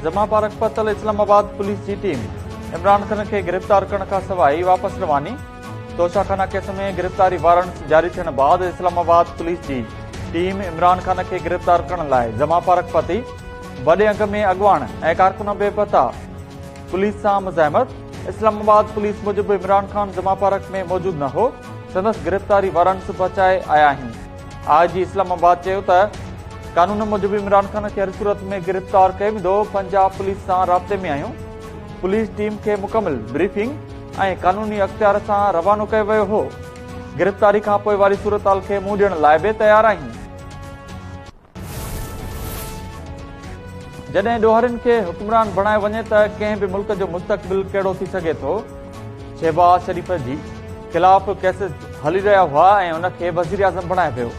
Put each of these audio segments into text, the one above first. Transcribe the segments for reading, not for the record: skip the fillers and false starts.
जमा पार्क पतल इस्लामाबाद पुलिस की टीम इमरान खान के गिरफ्तार करण खां सवाइ वापस रवानी। तोशाखाना केस में गिरफ्तारी वारंट जारी थियण बाद इस्लामाबाद पुलिस की टीम इमरान खान के गिरफ्तार करण लाइ जमा पार्क पती वडे अंग में अगवान ऐं कारकुन बेपता पुलिस सां मुज़ाहिमत। इस्लामाबाद पुलिस मूजिब इमरान खान जमा पार्क में मौजूद न हो, संदसि गिरफ्तारी वारंट्स बचाए आया आहिनि। आईजी इस्लामाबाद चयो त कानून मूजिब इमरान खान के हर सूरत में गिरफ्तार कयो वेंदो। पंजाब पुलिस सां राब्ते में आहियूं। पुलिस टीम के मुकम्मल ब्रीफिंग ऐं कानूनी अख्तियार सां रवानो कयो वियो हो। गिरफ्तारी खां पोइ वारी सूरतहाल खे मुंहुं ॾियण लाइ बि तयार आहियूं। जॾहिं ॾोहरनि खे हुक्मरान बणाए वञे त कंहिं बि मुल्क जो मुस्तक़बिल कहिड़ो थी सघे थो। शहबाज़ शरीफ़ जी ख़िलाफ़ केसेस हली रहिया हुआ ऐं उनखे वज़ीर आज़म बणाए वियो।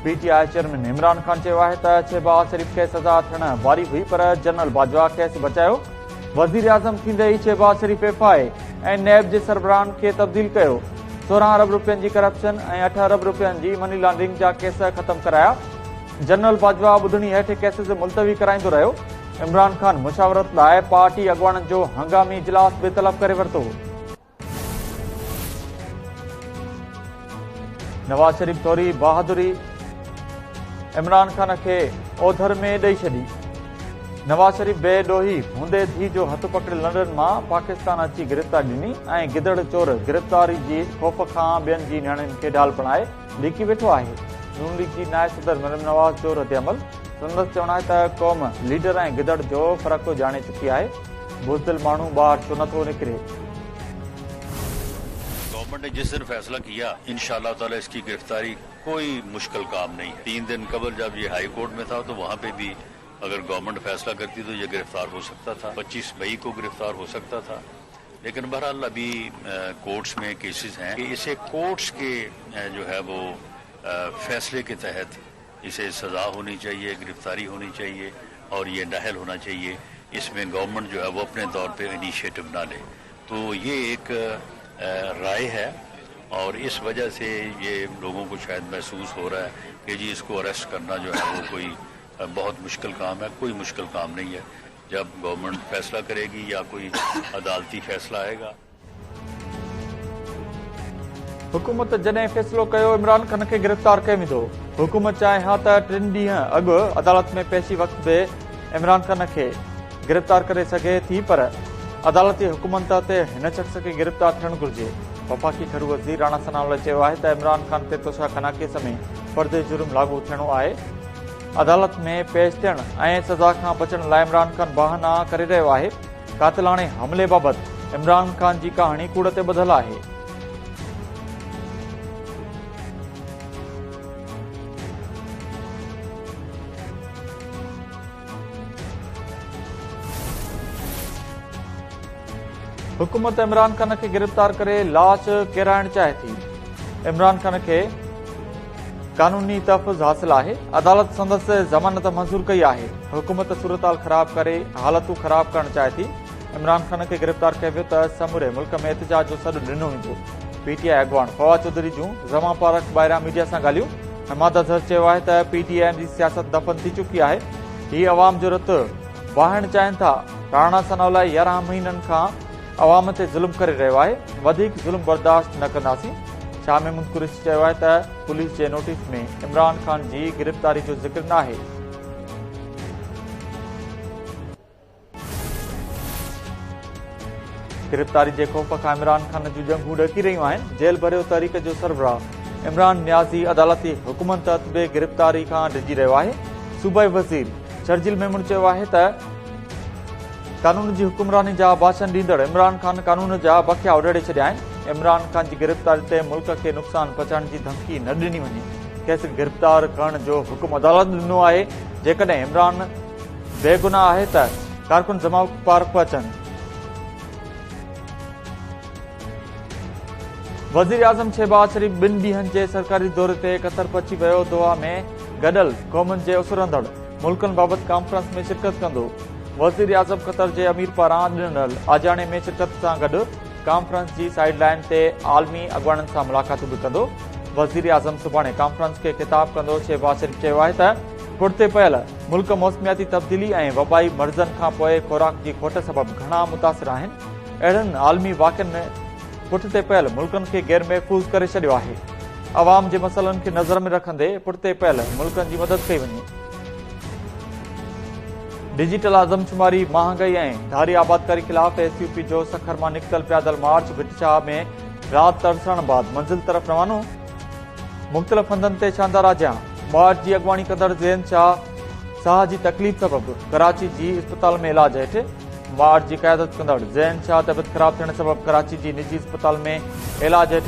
पीटीआई चेयरमैन इमरान खान चयो आहे त शहबाज़ शरीफ़ खे सज़ा थियण वारी हुई, पर जनरल बाजवा केस बचायो। वज़ीर आज़म थींदे ई शहबाज़ शरीफ़ एफआई ऐं नैब जे सरबराहन खे तब्दील कयो। 16 अरब रुपयनि जी करप्शन ऐं 8 अरब रुपयनि जी मनी लॉन्ड्रिंग जा केस ख़त्म कराया। जनरल बाजवा ॿुधणी हेठि केसेस मुलतवी कराईंदो रहियो। इमरान खान मुशावरत लाइ पार्टी अॻुवाणनि जो हंगामी इजलास बि तलब करे वरितो। नवाज शरीफ थोरी बहादुरी इमरान खान खे ओधर में ॾेई छॾी। नवाज शरीफ बेॾोही हूंदे धीउ जो हथ पकड़े लंडन मां पाकिस्तान अची गिरफ़्तारी ॾिनी ऐं गिदड़ चोर गिरफ़्तारी जी ख़ौफ़ खां ॿियनि जी नियाणियुनि खे ढाल बणाए लिकी वेठो आहे। नून लीग जी नायब सदर मरियम नवाज़ जो रद्दअमल। संदसि चवणु आहे त क़ौम लीडर ऐं गिदड़ जो फ़र्क़ु ॼाणे चुकी आहे। बुज़दिल माण्हू ॿाहिरि छो नथो निकिरे। गवर्नमेंट ने जिस दिन फैसला किया इंशाअल्लाह ताला इसकी गिरफ्तारी कोई मुश्किल काम नहीं है। 3 दिन कबल जब ये हाई कोर्ट में था तो वहाँ पे भी अगर गवर्नमेंट फैसला करती तो ये गिरफ्तार हो सकता था। 25 मई को गिरफ्तार हो सकता था, लेकिन बहरहाल अभी कोर्ट्स में केसेस हैं कि इसे कोर्ट्स के जो है वो फैसले के तहत इसे सजा होनी चाहिए, गिरफ्तारी होनी चाहिए और ये नाहल होना चाहिए। इसमें गवर्नमेंट जो है वो अपने तौर पे इनिशिएटिव ना ले। तो ये एक राय है और इस वजह से ये लोगों को शायद महसूस हो रहा है कि जी इसको अरेस्ट करना जो है वो कोई बहुत मुश्किल काम है। कोई मुश्किल काम नहीं है। जब गवर्नमेंट फैसला करेगी या कोई अदालती फैसला आएगा। हुकूमत जॾहिं फ़ैसिलो कयो इमरान खान खे गिरफ़्तार कयो वेंदो। हुकूमत चाहे हा त 3 ॾींहं अॻु अदालत में पेशी वक़्त बि इमरान खान खे गिरफ़्तार करे सघे थी, पर अदालती हुकूमत ते हिन शख़्स खे गिरफ़्तार थियणु घुर्जे। वफ़ाक़ी घरू वज़ीर राणा सनावला चयो आहे त इमरान खान ते तोशाखाना केस में फर्द जुर्म लागू थियणो आहे। अदालत में पेश थियण ऐं सज़ा खां बचण लाइ इमरान खान बहाना करे रहियो आहे। कातिलाणे हमले बाबति इमरान खान जी कहाणी कूड़ ते ॿधल आहे। हुकूमत इमरान खान खे गिरफ़्तार करे लाश किराइण चाहे थी। इमरान खान खे कानूनी तहफ़ुज़ हासिल आहे। अदालत संदसि ज़मानत मंज़ूर कई आहे। हुकूमत सूरतहाल ख़राब करे हालतूं ख़राब करणु चाहे थी। इमरान खान खे गिरफ़्तार कयो वियो त समूरे मुल्क में एहतिजाज जो सॾु ॾिनो वेंदो। पीटीआई अॻुवान फवाद चौधरी जूं जमा पार्क ॿाहिरियां मीडिया सां ॻाल्हियूं। हमाद अज़हर चयो आहे त पीटीआई जी सियासत दफ़न थी चुकी आहे। हीउ अवाम जो रतु वाहिणु चाहिनि था। राणा सनावला 11 महीननि खां अवाम ते ज़ुल्म करे रहियो आहे। वधीक ज़ुल्म बर्दाश्त न कंदासीं। शाह महमूद कुरैशी चयो आहे त पुलिस जे नोटिस में इमरान खान जी गिरफ़्तारी जो ज़िक्र न आहे। गिरफ़्तारी जे ख़ौफ़ खां इमरान खान जूं जंगूं ॾकी रहियूं आहिनि। जेल भरियो तहरीक जो सरबराह इमरान नियाज़ी अदालती हुकूमत तहत बि गिरफ़्तारी खां डिॼी रहियो आहे। सूबाई वज़ीर शर्जील मेमून चयो आहे त कानून जी हुकुमरानी जा भाषण ॾींदड़ इमरान खान कानून जा बखिया उॾाड़े छॾिया आहिनि। इमरान खान जी गिरफ़्तारी ते मुल्क खे नुक़सान पहुचाइण जी धमकी न ॾिनी वञे। खेसि गिरफ़्तार करण जो हुकुम अदालत ॾिनो आहे। जेकॾहिं इमरान बेगुनाह आहे त कारकुन जमा पार्क अचनि। वज़ीर आज़म शहबाज शरीफ़ 2 ॾींहनि जे सरकारी दौरे ते कतर पहुची वियो। दोहा में गॾियल क़ौमुनि जे उसिरंदड़ मुल्कनि बाबति कॉन्फ्रेंस में शिरकत कंदो। वज़ीर आज़म कतर जे अमीर पारां ॾिनल आजाणे में शिरकत सां गॾु कॉन्फ्रेंस जी साइड लाइन ते आलमी अॻुवाणनि सां मुलाक़ात बि कंदो। वज़ीर आज़म सुभाणे कॉन्फ्रेंस खे ख़िताब कंदो। शहबाज शरीफ़ चयो आहे त पुठिते पयल मुल्क मौसमियाती तब्दीली ऐं वबाई मर्ज़नि खां पोइ खुराक जी खोट सबबि घणा मुतासिर आहिनि। अहिड़नि आलमी वाक़िअनि में पुठिते पयल मुल्कनि खे गैर महफ़ूज़ करे छॾियो आहे। अवाम जे मसइलनि खे नज़र में रखंदे पुठिते पयल मुल्कनि जी मदद कई वञे। डिजिटल आज़मशुमारी, महांगाई ऐं धारी आबादकारी ख़िलाफ़ SUP जो सखर मां निकितल पैदल मार्च भिटशाह में राति तरसण बाद मंज़िल तरफ़ रवानो। मुख़्तलिफ़ हंधनि ते शानदार आजियां। मार्च जी अॻुवाणी कंदड़ ज़ैन शाह साह जी तकलीफ़ सबबि कराची जी इस्पताल में इलाज हेठि। मार्च जी क़यादत कंदड़ ज़ैन शाह तबियत ख़राब थियण सबबि कराची जी निजी इस्पताल में इलाज हेठि